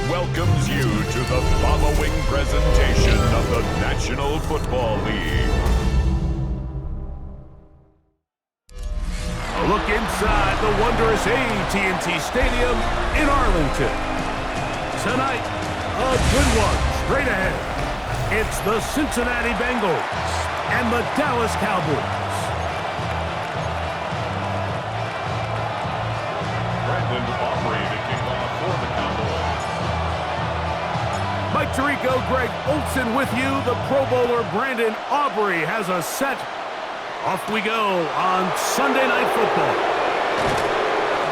welcomes you to the following presentation of the National Football League. A look inside the wondrous AT&T Stadium in Arlington. Tonight, a good one straight ahead. It's the Cincinnati Bengals and the Dallas Cowboys. Mike Tirico, Greg Olsen with you. The Pro Bowler Brandon Aubrey has us set. Off we go on Sunday Night Football.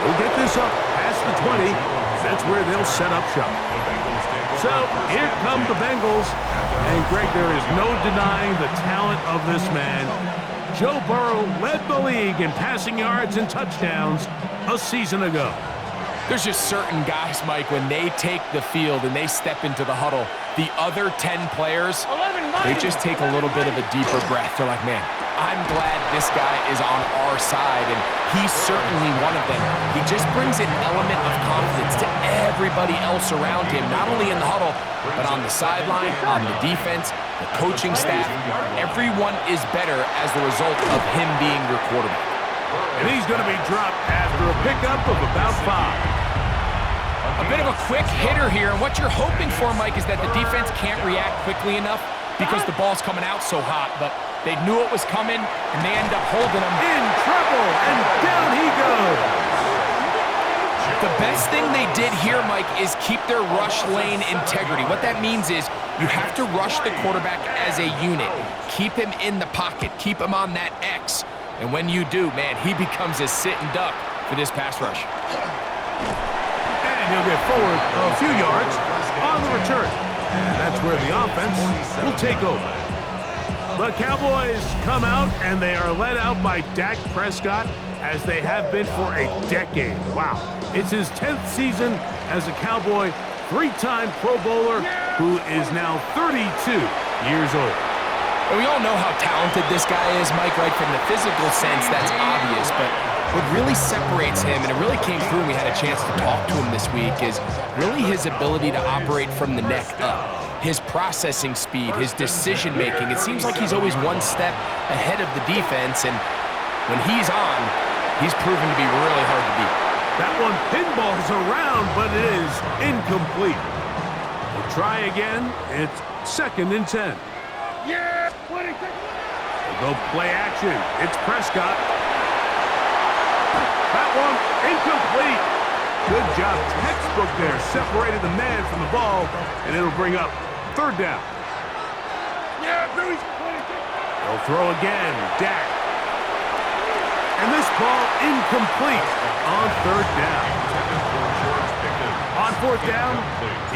We'll get this up past the 20. That's where they'll set up shop. So here come the Bengals. And Greg, there is no denying the talent of this man. Joe Burrow led the league in passing yards and touchdowns a season ago. There's just certain guys, Mike, when they take the field and they step into the huddle, the other 10 players, they just take a little bit of a deeper breath. They're like, man, I'm glad this guy is on our side, and he's certainly one of them. He just brings an element of confidence to everybody else around him, not only in the huddle, but on the sideline, on the defense, the coaching staff. Everyone is better as the result of him being your quarterback. And he's going to be dropped after a pickup of about 5. A bit of a quick hitter here, and what you're hoping for, Mike, is that the defense can't react quickly enough because the ball's coming out so hot, but they knew it was coming, and they end up holding him. In trouble, and down he goes. The best thing they did here, Mike, is keep their rush lane integrity. What that means is you have to rush the quarterback as a unit. Keep him in the pocket. Keep him on that X. And when you do, man, he becomes a sit-and duck for this pass rush. And he'll get forward a few yards on the return. And that's where the offense will take over. The Cowboys come out, and they are led out by Dak Prescott, as they have been for a decade. Wow. It's his 10th season as a Cowboy, 3-time Pro Bowler, who is now 32 years old. And we all know how talented this guy is, Mike, right? From the physical sense, that's obvious. But what really separates him, and it really came through when we had a chance to talk to him this week, is really his ability to operate from the neck up. His processing speed, his decision-making. It seems like he's always one step ahead of the defense, and when he's on, he's proven to be really hard to beat. That one pinballs around, but it is incomplete. We'll try again. It's 2nd and 10. Yeah, what is it? They'll go play action. It's Prescott. That one incomplete. Good job, textbook there. Separated the man from the ball, and it'll bring up 3rd down. Yeah, Bruce. They'll throw again. Dak. And this ball incomplete on 3rd down. On 4th down,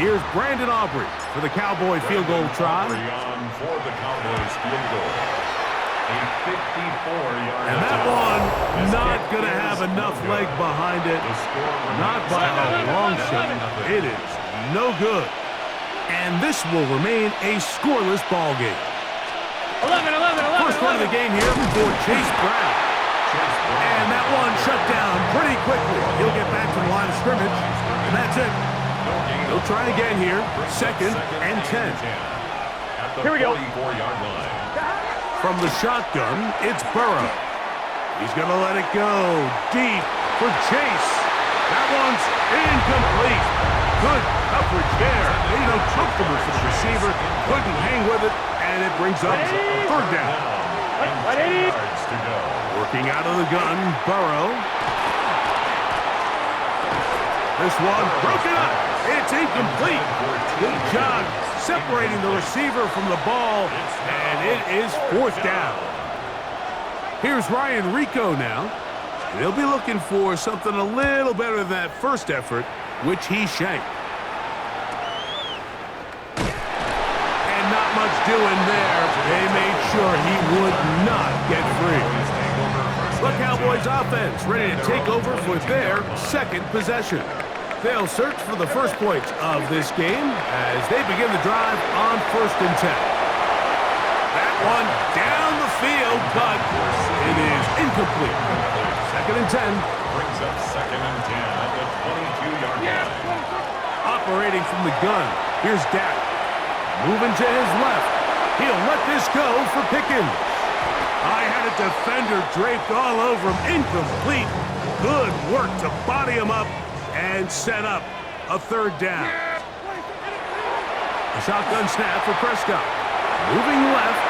here's Brandon Aubrey for the Cowboy field goal try. For the Cowboys field goal. A 54-yard. And that one not going to have enough leg behind it. Not by a long shot. It is no good. And this will remain a scoreless ball game. 11. First run of the game here for Chase Brown. And that one shut down pretty quickly. He'll get back to the line of scrimmage, and that's it. They'll try again here. 2nd and 10. Here we go. From the shotgun, it's Burrow. He's going to let it go deep for Chase. That one's incomplete. Good coverage there. Made it uncomfortable for the receiver. Couldn't hang with it, and it brings up 3rd down. Working out of the gun, Burrow. This one broken up. It's incomplete. Good job separating the receiver from the ball, and it is 4th down. Here's Ryan Rico now. They'll be looking for something a little better than that first effort, which he shanked. And not much doing there. They made sure he would not get free. The Cowboys offense ready to take over for their 2nd possession. They'll search for the first points of this game as they begin the drive on 1st and 10. That one down the field, but it is incomplete. 2nd and 10. Brings up 2nd and 10 at the 22-yard line. Up operating from the gun. Here's Dak. Moving to his left. He'll let this go for Pickens. I had a defender draped all over him. Incomplete. Good work to body him up and set up a third down. A shotgun snap for Prescott. Moving left.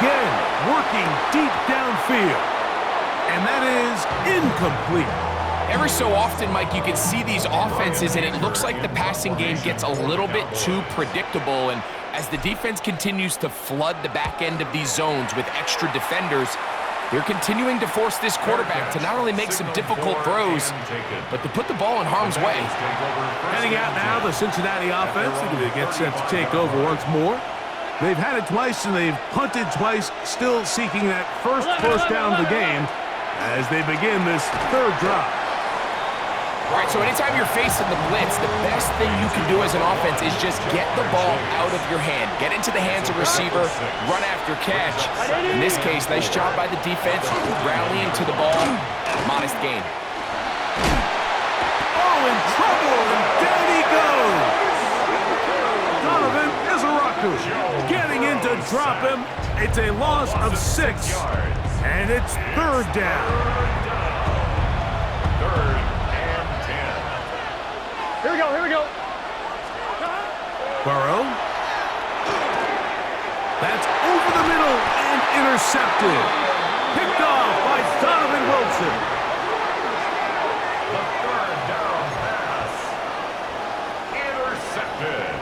Again, working deep downfield. And that is incomplete. Every so often, Mike, you can see these offenses, and it looks like the passing game gets a little bit too predictable. And as the defense continues to flood the back end of these zones with extra defenders, they're continuing to force this quarterback to not only make some difficult throws, but to put the ball in harm's way. Heading out now, the Cincinnati offense. They're going to get set to take over once more. They've had it twice, and they've punted twice, still seeking that first down of the game as they begin this third drive. All right, so anytime you're facing the blitz, the best thing you can do as an offense is just get the ball out of your hand. Get into the hands of receiver, run after catch. In this case, nice job by the defense, rallying to the ball. Modest gain. Oh, in trouble, and down he goes. Donovan Izaraku getting in to drop him. It's a loss of 6, and it's third down. Here we go. Burrow. That's over the middle and intercepted. Picked off by Donovan Wilson. The third down pass. Intercepted.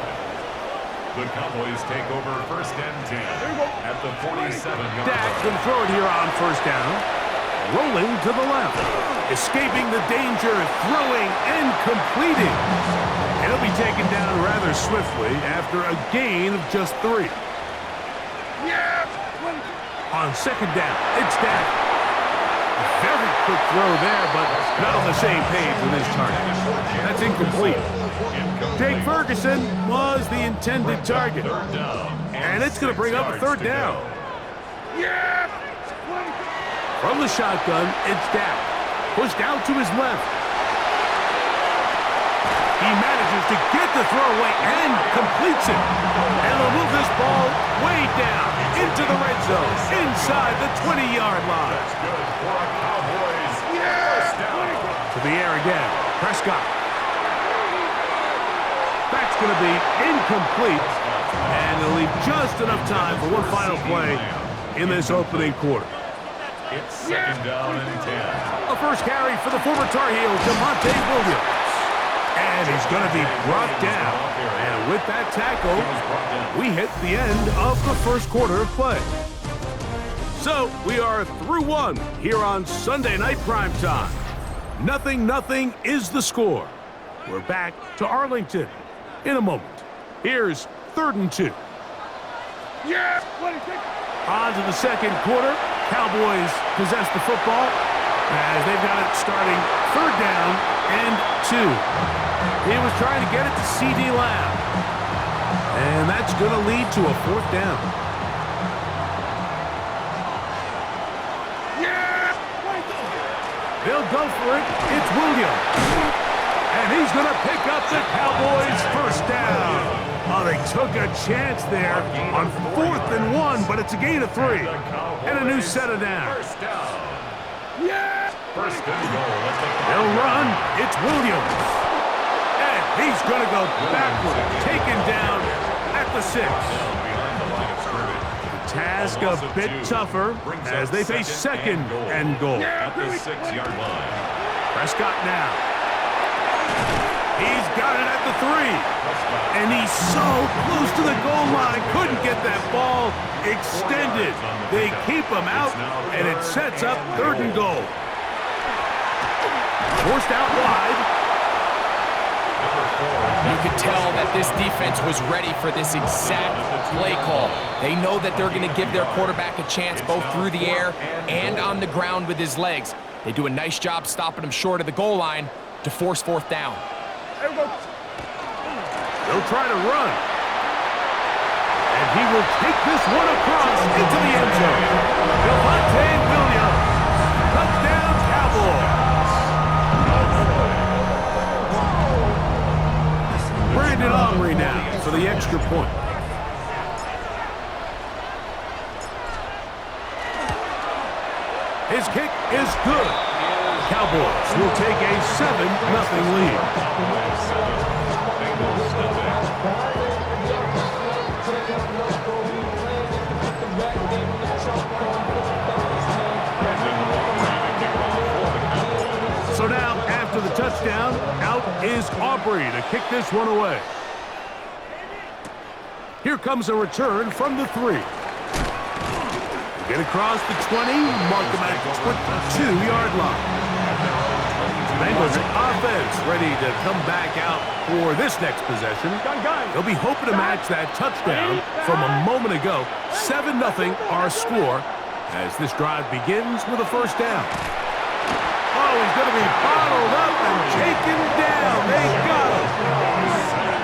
The Cowboys take over first and 10 at the 47-yard Dak line. can throw it here on first down. Rolling to the left. Escaping the danger, throwing and completing. And he'll be taken down rather swiftly after a gain of just 3. On second down, it's Dak. A very quick throw there, but not on the same page with his target. That's incomplete. Jake Ferguson was the intended target. And it's going to bring up a third down. From the shotgun, it's Dak. Pushed out to his left. He manages to get the throw away and completes it. And they'll move this ball way down into the red zone, inside the 20-yard line. That's good for a Cowboys first down. To the air again. Prescott. That's going to be incomplete. And they'll leave just enough time for one final play in this opening quarter. It's second down and 10. A first carry for the former Tar Heel, Javonte Williams. And he's going to be brought down. And with that tackle, we hit the end of the first quarter of play. So we are through one here on Sunday Night Primetime. 0-0 is the score. We're back to Arlington in a moment. Here's 3rd and 2. On to the second quarter. Cowboys possess the football as they've got it starting 3rd down and 2. He was trying to get it to C.D. Lamb. And that's going to lead to a 4th down. They'll go for it. It's Williams. And he's going to pick up the Cowboys' first down. Oh, they took a chance there on 4th and 1, but it's a gain of 3. And a new set of downs. First down. First and goal. They'll run. It's Williams. And he's going to go backward, taken down at the 6. Behind the line of scrimmage. The task a bit tougher as they face second and goal. At the 6-yard line. Prescott now. He's got it at the 3. And he's so close to the goal line. Couldn't get that ball extended. They keep him out, and it sets up 3rd and goal. Forced out wide. You could tell that this defense was ready for this exact play call. They know that they're going to give their quarterback a chance both through the air and on the ground with his legs. They do a nice job stopping him short of the goal line to force 4th down. They'll try to run. And he will take this one across into the end zone. Javonte Williams. Touchdown, Cowboys. extra point. His kick is good. Cowboys will take a 7-0 lead. So now, after the touchdown, out is Aubrey to kick this one away. Here comes a return from the 3. Get across the 20, mark them at the 22-yard line. Bengals offense ready to come back out for this next possession. They'll be hoping to match that touchdown from a moment ago. 7-0 our score as this drive begins with a first down. Oh, he's going to be bottled up and taken down. They got him.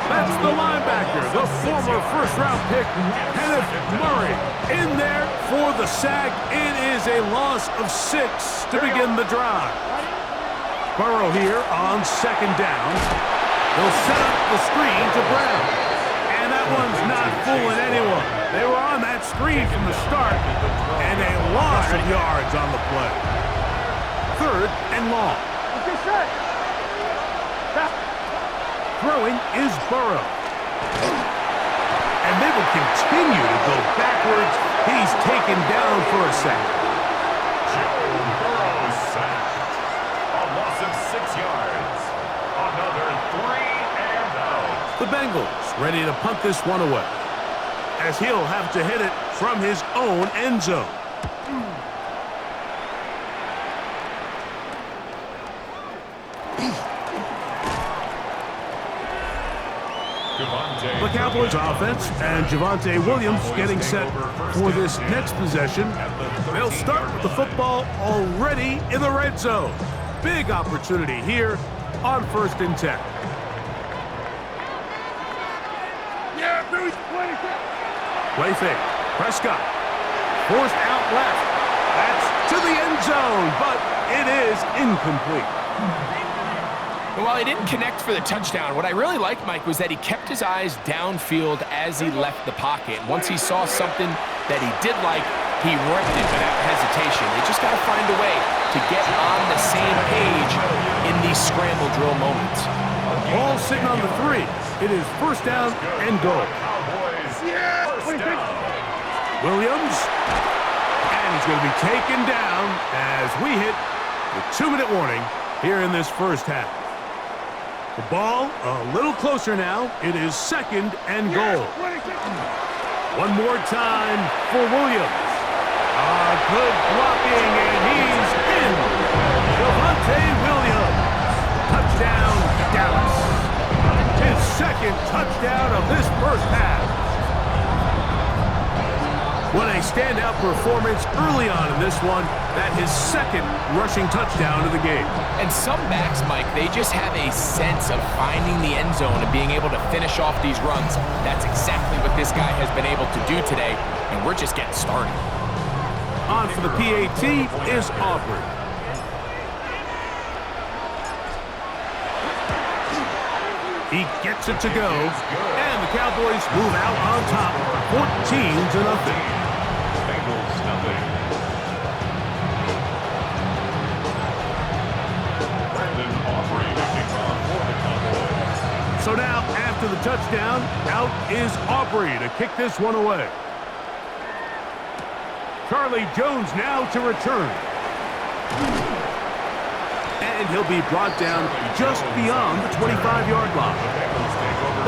That's the linebacker, the former first-round pick, Kenneth Murray, in there for the sack. It is a loss of 6 to begin the drive. Burrow here on second down. They'll set up the screen to Brown. And that one's not fooling anyone. They were on that screen from the start, and a loss of yards on the play. 3rd and long. Throwing is Burrow. And they will continue to go backwards. He's taken down for a sack. Burrow sacked. A loss of 6 yards. Another 3 and out. The Bengals ready to punt this one away, as he'll have to hit it from his own end zone. The Cowboys offense and Javonte Williams getting set for this next possession. They'll start with the football already in the red zone. Big opportunity here on 1st and 10. Yeah, Bruce, Play fake. Prescott forced out left. That's to the end zone, but it is incomplete. And while he didn't connect for the touchdown, what I really liked, Mike, was that he kept his eyes downfield as he left the pocket. Once he saw something that he did like, he ripped it without hesitation. They just got to find a way to get on the same page in these scramble drill moments. Ball sitting on the 3. It is 1st down and goal. Williams, and he's going to be taken down as we hit the 2-minute warning here in this first half. The ball a little closer now. It is 2nd and goal. One more time for Williams. Good blocking, and he's in. Javonte Williams. Touchdown, Dallas. His 2nd touchdown of this first half. What a standout performance early on in this one. That his 2nd rushing touchdown of the game. And some backs, Mike, they just have a sense of finding the end zone and being able to finish off these runs. That's exactly what this guy has been able to do today, and we're just getting started. On for the PAT is Aubrey. He gets it to go, and the Cowboys move out on top, 14-0. So now, after the touchdown, out is Aubrey to kick this one away. Charlie Jones now to return. And he'll be brought down just beyond the 25-yard line.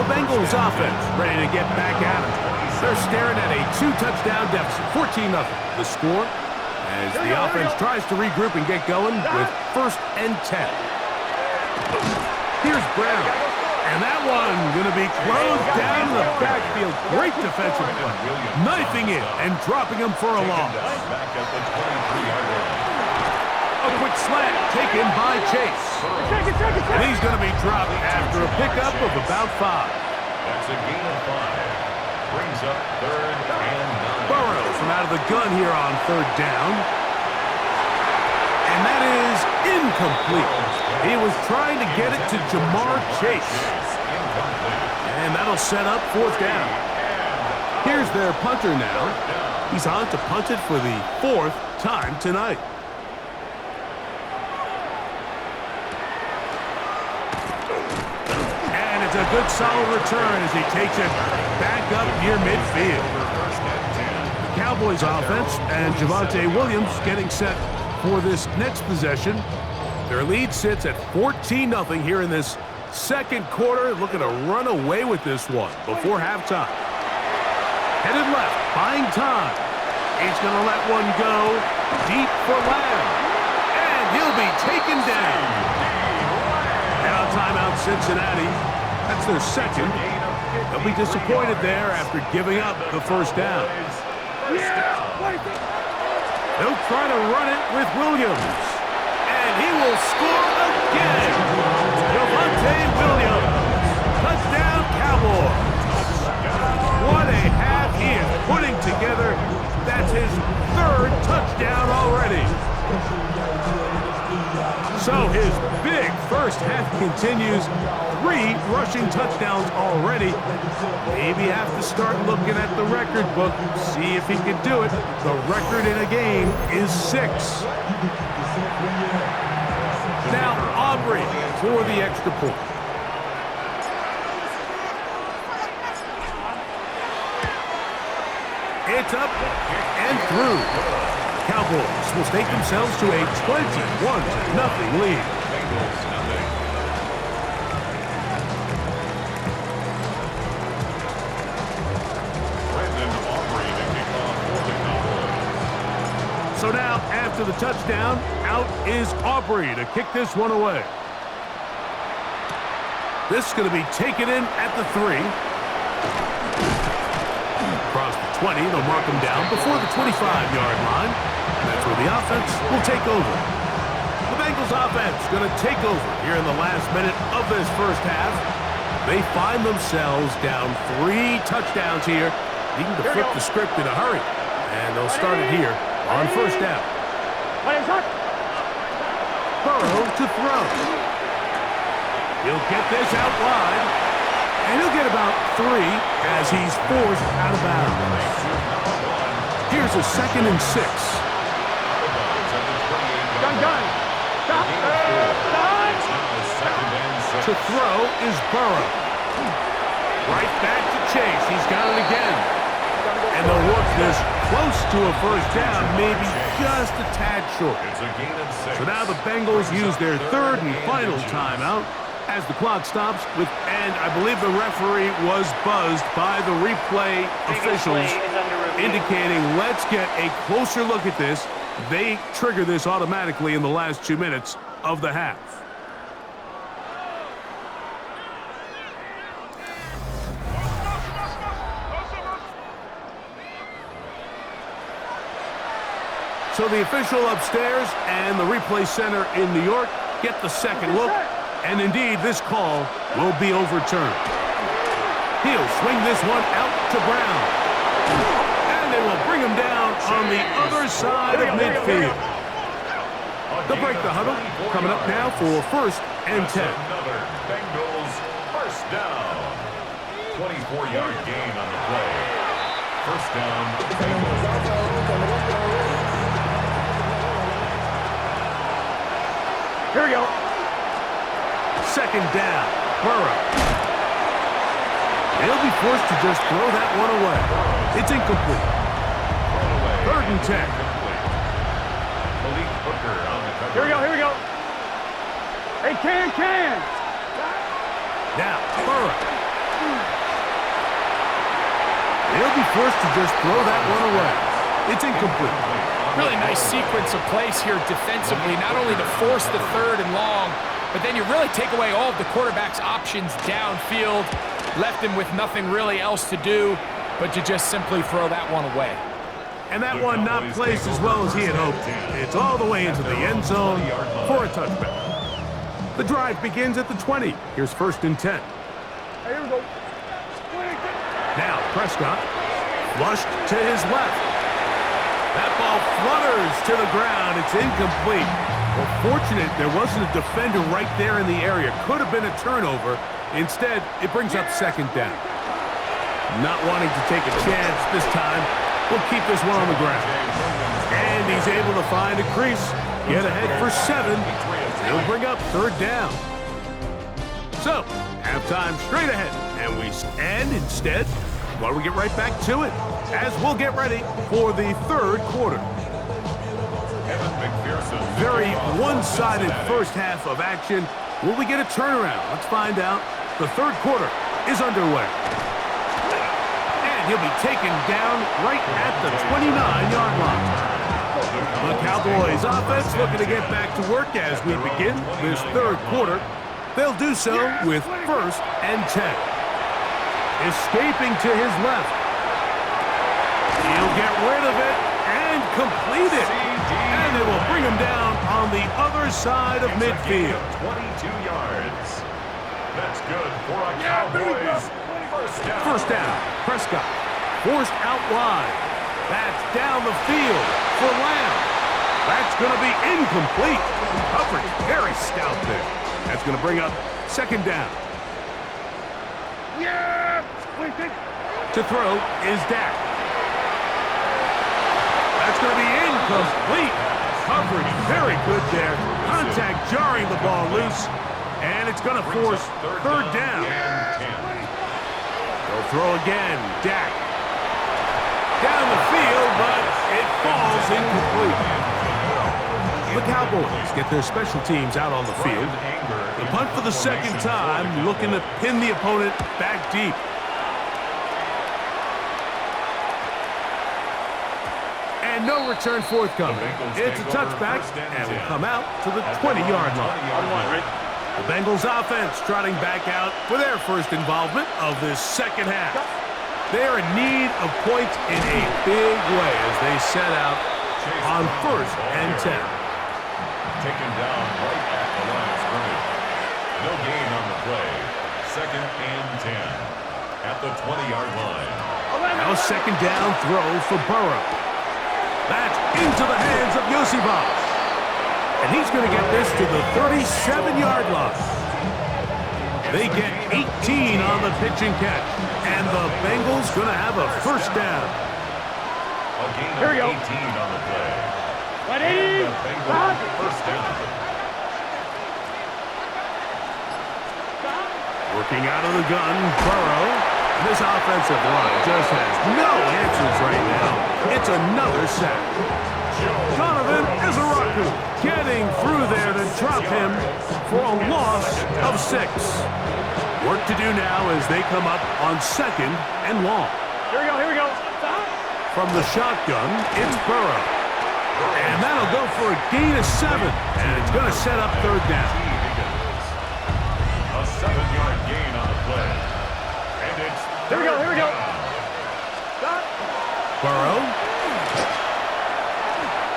The Bengals offense ready to get back at him. They're staring at a 2-touchdown deficit, 14-0. The score as the offense tries to regroup and get going with 1st and 10. Here's Brown. And that one going to be closed down in the backfield. Great defensive play. Knifing it and dropping him for a loss. A quick slant taken by Chase. And he's going to be dropped after a pickup of about 5. That's a gain of 5. Brings up 3rd and 9. Burrow from out of the gun here on 3rd down. And that is incomplete. He was trying to get it to Jamar Chase. And And that'll set up fourth down. Here's their punter now. He's on to punt it for the fourth time tonight. And it's a good solid return as he takes it back up near midfield. The Cowboys offense and Javonte Williams getting set for this next possession. Their lead sits at 14-0 here in this second quarter. Looking to run away with this one before halftime. Headed left, buying time. He's going to let one go deep for Lamb. And he'll be taken down. Now timeout Cincinnati. That's their second. They'll be disappointed there after giving up the first down. They'll try to run it with Williams. And he will score again. Javonte Williams. Touchdown Cowboys. What a half he is putting together. That's his third touchdown already. So his big first half continues. 3 rushing touchdowns already. Maybe have to start looking at the record book, see if he can do it. The record in a game is 6. Now Aubrey for the extra point. It's up and through. The Cowboys will take themselves to a 21-0 lead. So now, after the touchdown, out is Aubrey to kick this one away. This is going to be taken in at the 3. Across the 20, they'll mark him down before the 25-yard line. That's where the offense will take over. The Bengals offense going to take over here in the last minute of this first half. They find themselves down 3 touchdowns here, needing to flip the script in a hurry. And they'll start it here on first down. Burrow to throw. He'll get this out wide. And he'll get about 3 as he's forced out of bounds. Here's a 2nd and 6. To throw is Burrow. Right back to Chase. He's got it again. And they'll work this close to a first down, maybe just a tad short. So now the Bengals use their 3rd and final timeout as the clock stops with, and I believe the referee was buzzed by the replay officials indicating let's get a closer look at this. They trigger this automatically in the last 2 minutes of the half. So the official upstairs and the replay center in New York get the second look. And indeed, this call will be overturned. He'll swing this one out to Brown. And they will bring him down on the other side of midfield. They'll break the huddle. Coming up now for 1st and 10. Another Bengals first down. 24-yard gain on the play. First down, Bengals. Here we go. 2nd down, Burrow. He'll be forced to just throw that one away. It's incomplete. 3rd and 10. Here we go, here we go. Hey, can. Now, Burrow. He'll be forced to just throw that one away. It's incomplete. Really nice sequence of plays here defensively, not only to force the 3rd and long, but then you really take away all of the quarterback's options downfield, left him with nothing really else to do but to just simply throw that one away. And that one not placed as well as he had hoped. It's all the way into the end zone for a touchback. The drive begins at the 20. Here's 1st and 10. Here we go. Now Prescott flushed to his left. That ball flutters to the ground. It's incomplete. Well, fortunate there wasn't a defender right there in the area. Could have been a turnover. Instead, it brings up second down. Not wanting to take a chance this time, we'll keep this one on the ground. And he's able to find a crease, get ahead for 7. He'll bring up third down. So, halftime straight ahead. And instead, why don't we get right back to it, as we'll get ready for the third quarter. Very one-sided first half of action. Will we get a turnaround? Let's find out. The third quarter is underway. And he'll be taken down right at the 29-yard line. The Cowboys offense looking to get back to work as we begin this third quarter. They'll do so with 1st and 10. Escaping to his left. He'll get rid of it and complete it. And they will bring him down on the other side of midfield. 22 yards. That's good for a Cowboys first down. First down. Prescott forced out wide. That's down the field for Lamb. That's going to be incomplete. Coverage very stout there. That's going to bring up second down. To throw is Dak. That's going to be incomplete. Coverage very good there. Contact jarring the ball loose. And it's going to force third down. They'll throw again. Dak. Down the field, but it falls incomplete. The Cowboys get their special teams out on the field. The punt for the second time, looking to pin the opponent back deep. And no return forthcoming. It's a touchback, and will come out to the 20-yard line. The Bengals offense trotting back out for their first involvement of this second half. They are in need of points in a big way as they set out on 1st and 10. Taken down right at the line of scrimmage. No gain on the play. 2nd and 10 at the 20-yard line. Now a second down throw for Burrow. That's into the hands of Yosibas. And he's going to get this to the 37-yard line. They get 18 on the pitch and catch. And the Bengals going to have a first down. A gain of 18 on the play. And the Bengals first down. Working out of the gun, Burrow. This offensive line just has no answers right now. It's another sack. Donovan Ezeraku getting through there to drop him for a loss of 6. Work to do now as they come up on 2nd and long. Here we go. From the shotgun, it's Burrow. And that'll go for a gain of 7. And it's going to set up third down. A 7-yard gain on the play. And it's Here we go. Burrow.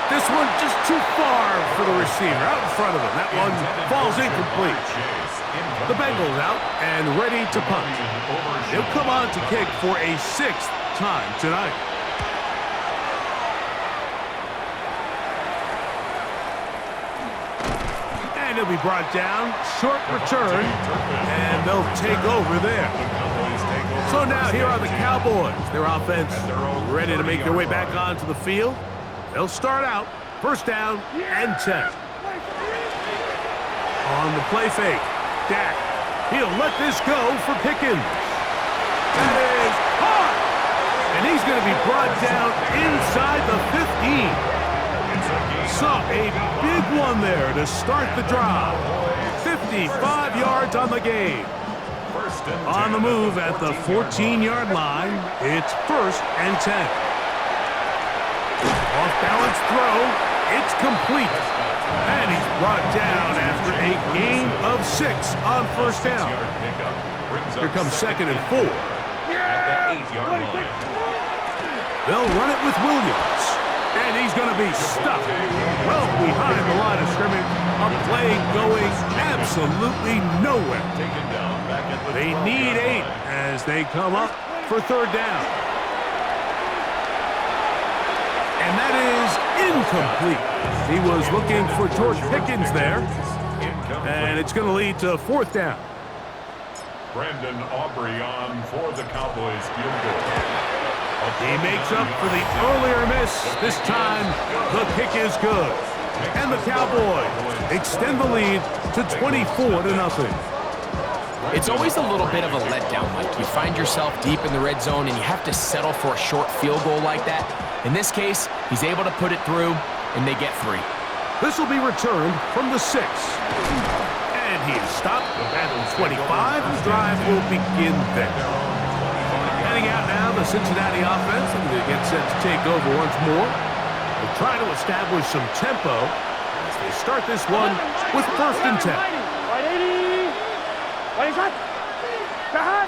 This one just too far for the receiver, out in front of him. That one falls incomplete. The Bengals out and ready to punt. They'll come on to kick for a 6th time tonight. And he'll be brought down. Short return. And they'll take over there. So now here are the Cowboys. Their offense ready to make their way back onto the field. They'll start out, first down and 10. On the play fake, Dak. He'll let this go for Pickens. That is caught. And he's going to be brought down inside the 15. Saw a big one there to start the drive. 55 yards on the game. On the move at the 14-yard line, it's 1st and 10. Off-balance throw, it's complete. And he's brought down after a gain of 6 on first down. Here comes 2nd and 4. They'll run it with Williams. And he's going to be stuck well behind the line of scrimmage. A play going absolutely nowhere. They need 8 as they come up for third down. And that is incomplete. He was looking for George Pickens there, and it's going to lead to 4th down. Brandon Aubrey on for the Cowboys field goal. He makes up for the earlier miss. This time, the kick is good. And the Cowboys extend the lead to 24-0. It's always a little bit of a letdown, Mike. You find yourself deep in the red zone, and you have to settle for a short field goal like that. In this case, he's able to put it through, and they get 3. This will be returned from the 6. And he is stopped at 25. The drive will begin there. Heading out now, the Cincinnati offense. They get set to take over once more. They'll try to establish some tempo as they start this one with 1st and 10.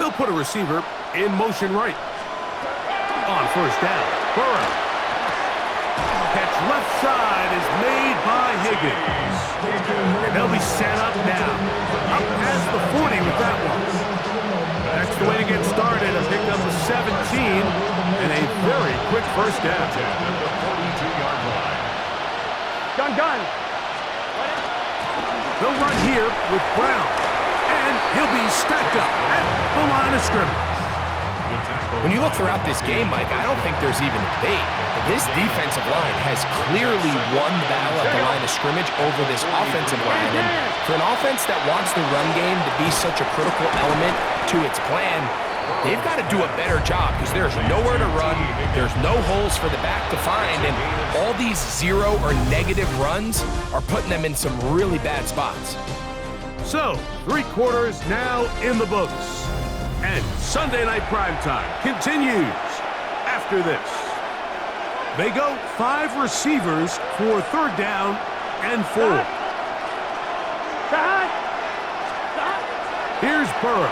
They'll put a receiver in motion right. On 1st down, Burrow. Catch left side is made by Higgins. And they'll be set up now. Up past the 40 with that one. That's the way to get started. A pick up the 17 and a very quick 1st down. At the 42-yard line. Gun. They'll run here with Brown. And he'll be stacked up at the line of scrimmage. When you look throughout this game, Mike, I don't think there's even a debate. This defensive line has clearly won the battle at the line of scrimmage over this offensive line. And for an offense that wants the run game to be such a critical element to its plan, they've got to do a better job because there's nowhere to run, there's no holes for the back to find, and all these 0 or negative runs are putting them in some really bad spots. So, 3 quarters now in the books. And Sunday Night Primetime continues after this. They go 5 receivers for 3rd down and 4. Here's Burrow.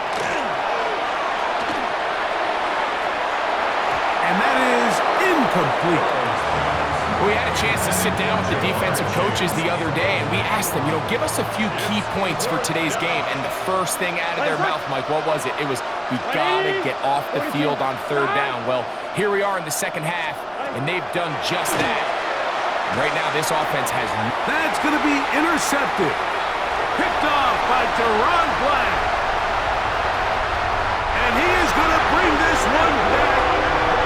And that is incomplete. We had a chance to sit down with the defensive coaches the other day, and we asked them, give us a few key points for today's game. And the first thing out of their mouth, Mike, what was it? It was, we got to get off the field on 3rd down. Well, here we are in the 2nd half, and they've done just that. Right now, this offense has... That's going to be intercepted. Picked off by Deron Black. And he is going to bring this one back.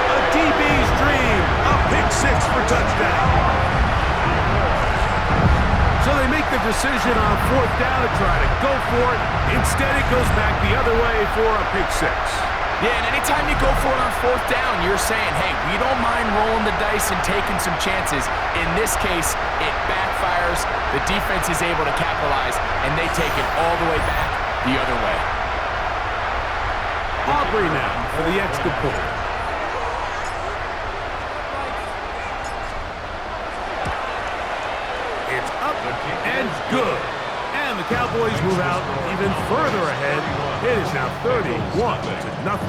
A DB's dream. A pick 6 for touchdown. So they make the decision on 4th down to try to go for it. Instead, it goes back the other way for a pick 6. Yeah, and anytime you go for it on 4th down, you're saying, hey, we don't mind rolling the dice and taking some chances. In this case, it backfires. The defense is able to capitalize, and they take it all the way back the other way. Aubrey now for the extra point. It's up and good. And the Cowboys move out even further ahead. It is now 31-0.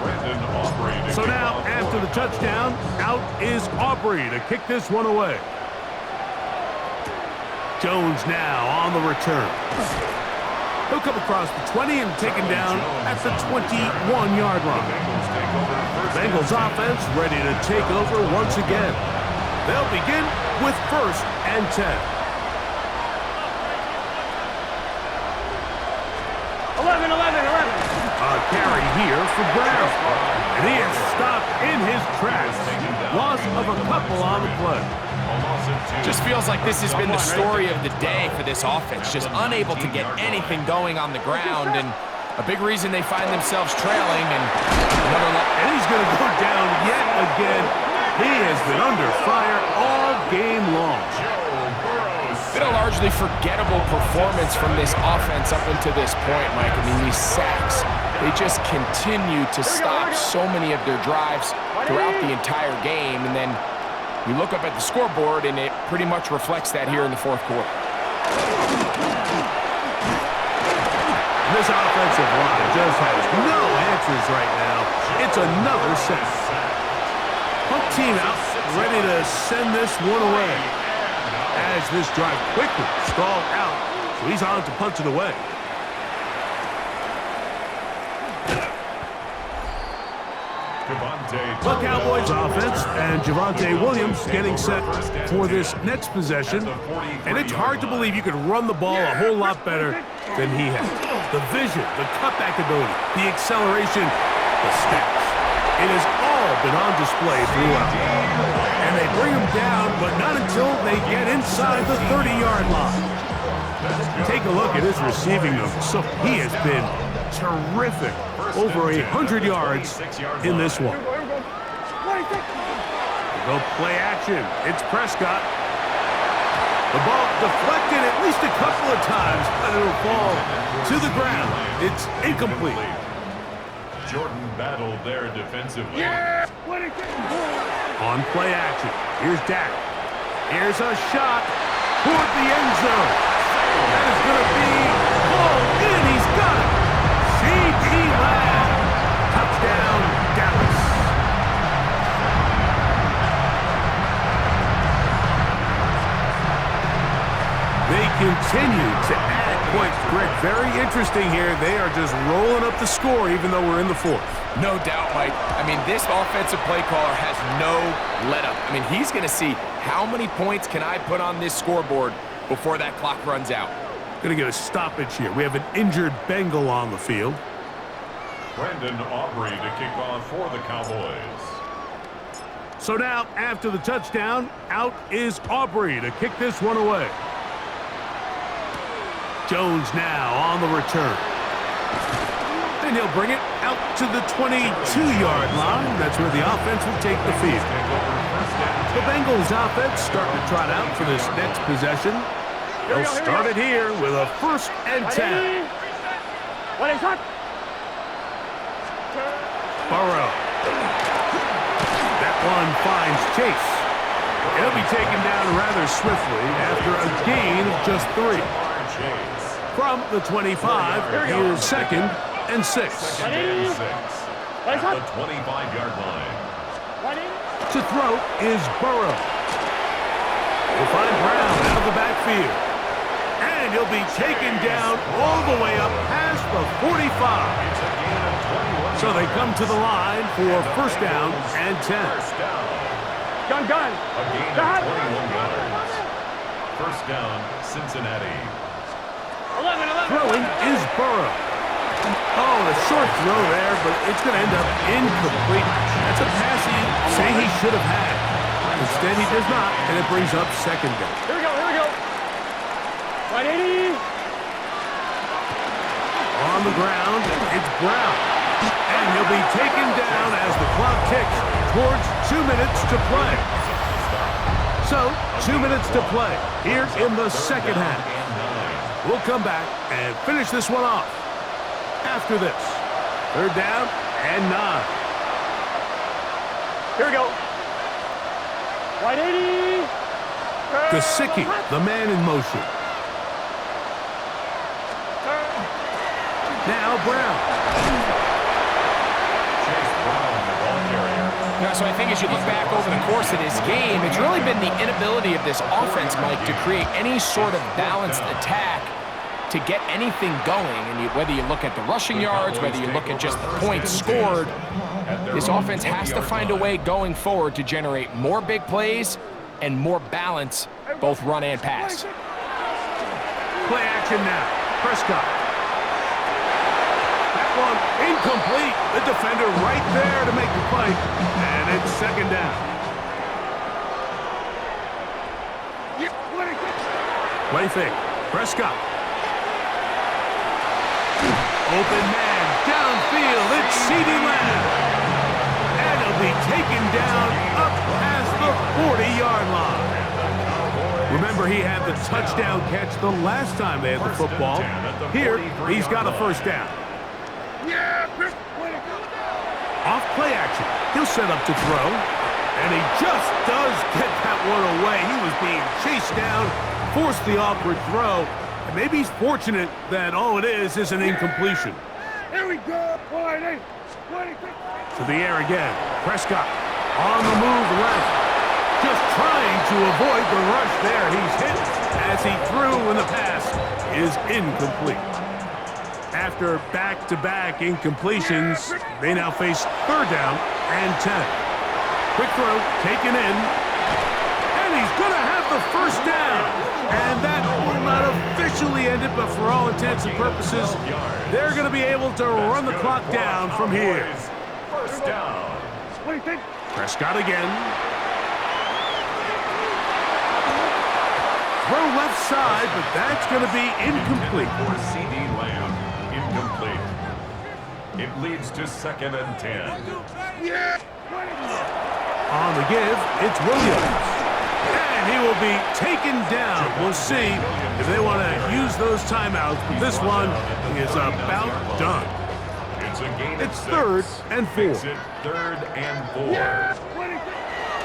Brandon Aubrey. So now, after the touchdown, out is Aubrey to kick this one away. Jones now on the return. He'll come across the 20 and taken down at the 21-yard line. Bengals offense ready to take over once again. They'll begin with 1st and 10. 11. A carry here for Brown. And he is stopped in his tracks. Loss of a couple on the play. Just feels like this has been the story of the day for this offense. Just unable to get anything going on the ground. And a big reason they find themselves trailing. And he's going to go down yet again. He has been under fire all game long. Been a largely forgettable performance from this offense up until this point, Mike. I mean, these sacks, they just continue to stop so many of their drives throughout the entire game. And then you look up at the scoreboard, and it pretty much reflects that here in the 4th quarter. This offensive line just has no answers right now. It's another sack. Punt team out, ready to send this one away. As this drive quickly stalled out, so he's on to punt it away. The Cowboys offense and Javonte Williams getting set for this next possession. And it's hard to believe you could run the ball a whole lot better than he has. The vision, the cutback ability, the acceleration, the stats. It has all been on display throughout. And they bring him down, but not until they get inside the 30-yard line. Take a look at his receiving numbers. So he has been terrific. Over 100 yards in this one. Go play action. It's Prescott. The ball deflected at least a couple of times, but it'll fall to the ground. It's incomplete. Jordan battled there defensively. On play action. Here's Dak. Here's a shot toward the end zone. That is going to be pulled in. He's got it. C.D. Lamb. Touchdown, Dallas. They continue to add points. Greg, very interesting here. They are just rolling up the score even though we're in the fourth. No doubt, Mike. I mean, this offensive play caller has no let-up. I mean, he's going to see how many points can I put on this scoreboard before that clock runs out. Going to get a stoppage here. We have an injured Bengal on the field. Brandon Aubrey to kick off for the Cowboys. So now, after the touchdown, out is Aubrey to kick this one away. Jones now on the return. And he'll bring it out to the 22-yard line. That's where the offense will take the field. The Bengals offense starting to trot out for this next possession. They'll start it here with a 1st and 10. Burrow. That one finds Chase. He'll be taken down rather swiftly after a gain of just 3. From the 25, here's 2nd and 6. At the 25-yard line. To throw is Burrow. We'll find Brown out of the backfield. And he'll be taken down all the way up past the 45. So they come to the line for 1st down and 10. Gun. A gain of 21 yards. 1st down, Cincinnati. 11. Throwing is Burrow. Oh, the short throw there, but it's going to end up incomplete. That's a pass he say he should have had. Instead, he does not, and it brings up 2nd down. Here we go. 180. On the ground, it's Brown. And he'll be taken down as the clock ticks towards 2 minutes to play. So, 2 minutes to play here in the 2nd half. We'll come back and finish this one off after this. 3rd down and 9. Here we go. 180. Gesicki, the man in motion. Now Brown. Yeah, so I think as you look back over the course of this game, it's really been the inability of this offense, Mike, to create any sort of balanced attack to get anything going. And whether you look at the rushing yards, whether you look at just the points scored, this offense has to find a way going forward to generate more big plays and more balance, both run and pass. Play action now. Prescott. That one incomplete. The defender right there to make the play. And it's 2nd down. Play fake. Prescott. Open man. Downfield. It's C.D. Lamb. And he'll be taken down up past the 40-yard line. Remember, he had the touchdown catch the last time they had the football. Here, he's got a 1st down. Off play action. He'll set up to throw. And he just does get that one away. He was being chased down, forced the awkward throw. And maybe he's fortunate that all it is an incompletion. Here we go. To the air again. Prescott on the move left. Just trying to avoid the rush there. He's hit as he threw when the pass is incomplete. After back-to-back incompletions, they now face 3rd down and 10. Quick throw, taken in. And he's going to have the first down. And that will not officially end it, but for all intents and purposes, they're going to be able to run the clock down from here. First down. What do you think? Prescott again. Throw left side, but that's going to be incomplete. For C.D. Lamb, incomplete. It leads to 2nd and 10. On the give, it's Williams. And he will be taken down. We'll see if they want to use those timeouts, but this one is about done. It's 3rd and 4. Makes it 3rd and 4.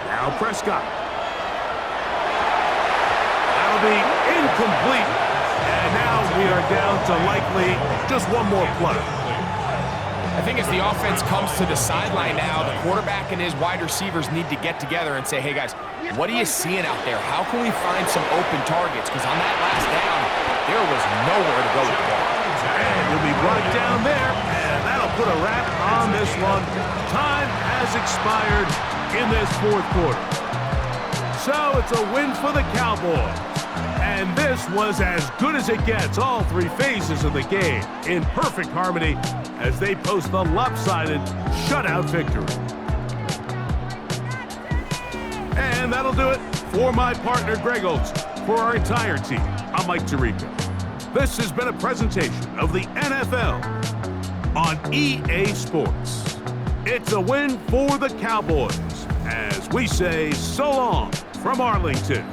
Now Prescott. That'll be incomplete. And now we are down to likely just one more play. I think as the offense comes to the sideline now, the quarterback and his wide receivers need to get together and say, hey, guys, what are you seeing out there? How can we find some open targets? Because on that last down, there was nowhere to go with the ball. And he'll be brought down there, and that'll put a wrap on this one. Time has expired in this 4th quarter. So it's a win for the Cowboys. And this was as good as it gets, all 3 phases of the game, in perfect harmony as they post the lopsided shutout victory. And that'll do it for my partner, Greg Olson. For our entire team, I'm Mike Tirico. This has been a presentation of the NFL on EA Sports. It's a win for the Cowboys as we say so long from Arlington.